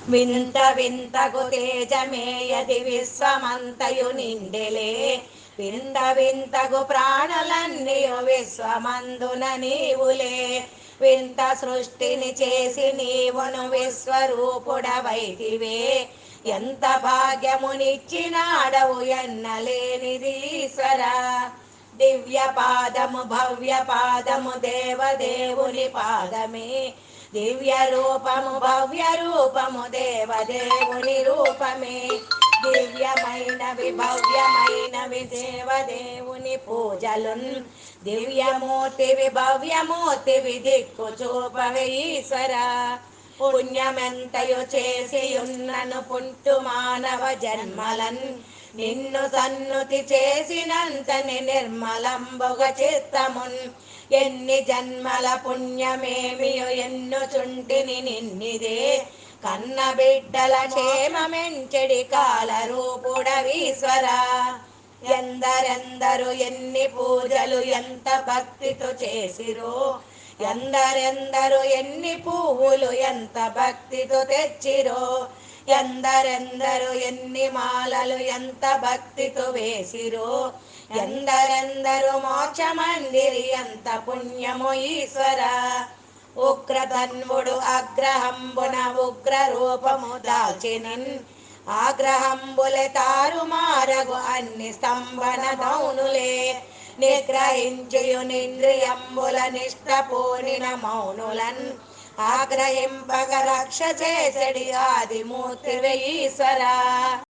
వింత వింతగు తేజమేయది విశ్వమంతయు నిండెలే. వింత వింతగు ప్రాణులన్నీయు విశ్వమందున నీవులే. వింత సృష్టిని చేసి నీవును విశ్వరూపుడవైతివే. ఎంత భాగ్యమునిచ్చినాడవు ఎన్నలేనిది ఈశ్వరా. దివ్య పాదము భవ్య పాదము దేవదేవుని పాదమే. దివ్య రూపము భవ్య రూపము దేవదేవుని రూపమే. దివ్యమైనవి భవ్యమైనవి దేవదేవుని పూజలున్. దివ్యమూర్తివి భవ్యమూర్తివి దిక్కు చూపవే ఈశ్వరా. పుణ్యమెంతయు చేసియున్నను పుట్టు మానవ జన్మలన్. నిన్ను సన్నుతి చేసినంతని నిర్మలంబుగ చిత్తమున్. ఎన్ని జన్మల పుణ్యమేమియు ఎన్నుచుంటిని నిన్నిదే. కన్న బిడ్డల క్షేమమెంచెడి కాలరూపుడవీశ్వరా. ఎందరెందరు ఎన్ని పూజలు ఎంత భక్తితో చేసిరో. ఎందరెందరు ఎన్ని పువ్వులు ఎంత భక్తితో తెచ్చిరో. ఎందరెందరు ఎన్ని మాలలు ఎంత భక్తితో వేసిరో. ఎందరెందరు మోక్షమందిరి ఎంత పుణ్యము ఈశ్వరా. ఉగ్రధన్వుడు అగ్రహంబున ఉగ్ర రూపము దాల్చినన్. ఆగ్రహంబులే తారుమారగు అన్ని స్తంభన దౌనులే. నిగ్రహించియు నింద్రియంబుల నిష్టపూనిన మౌనులన్. ఆగ్రహింపగ రక్ష చేసడి ఆదిమూర్తివే ఈశ్వరా.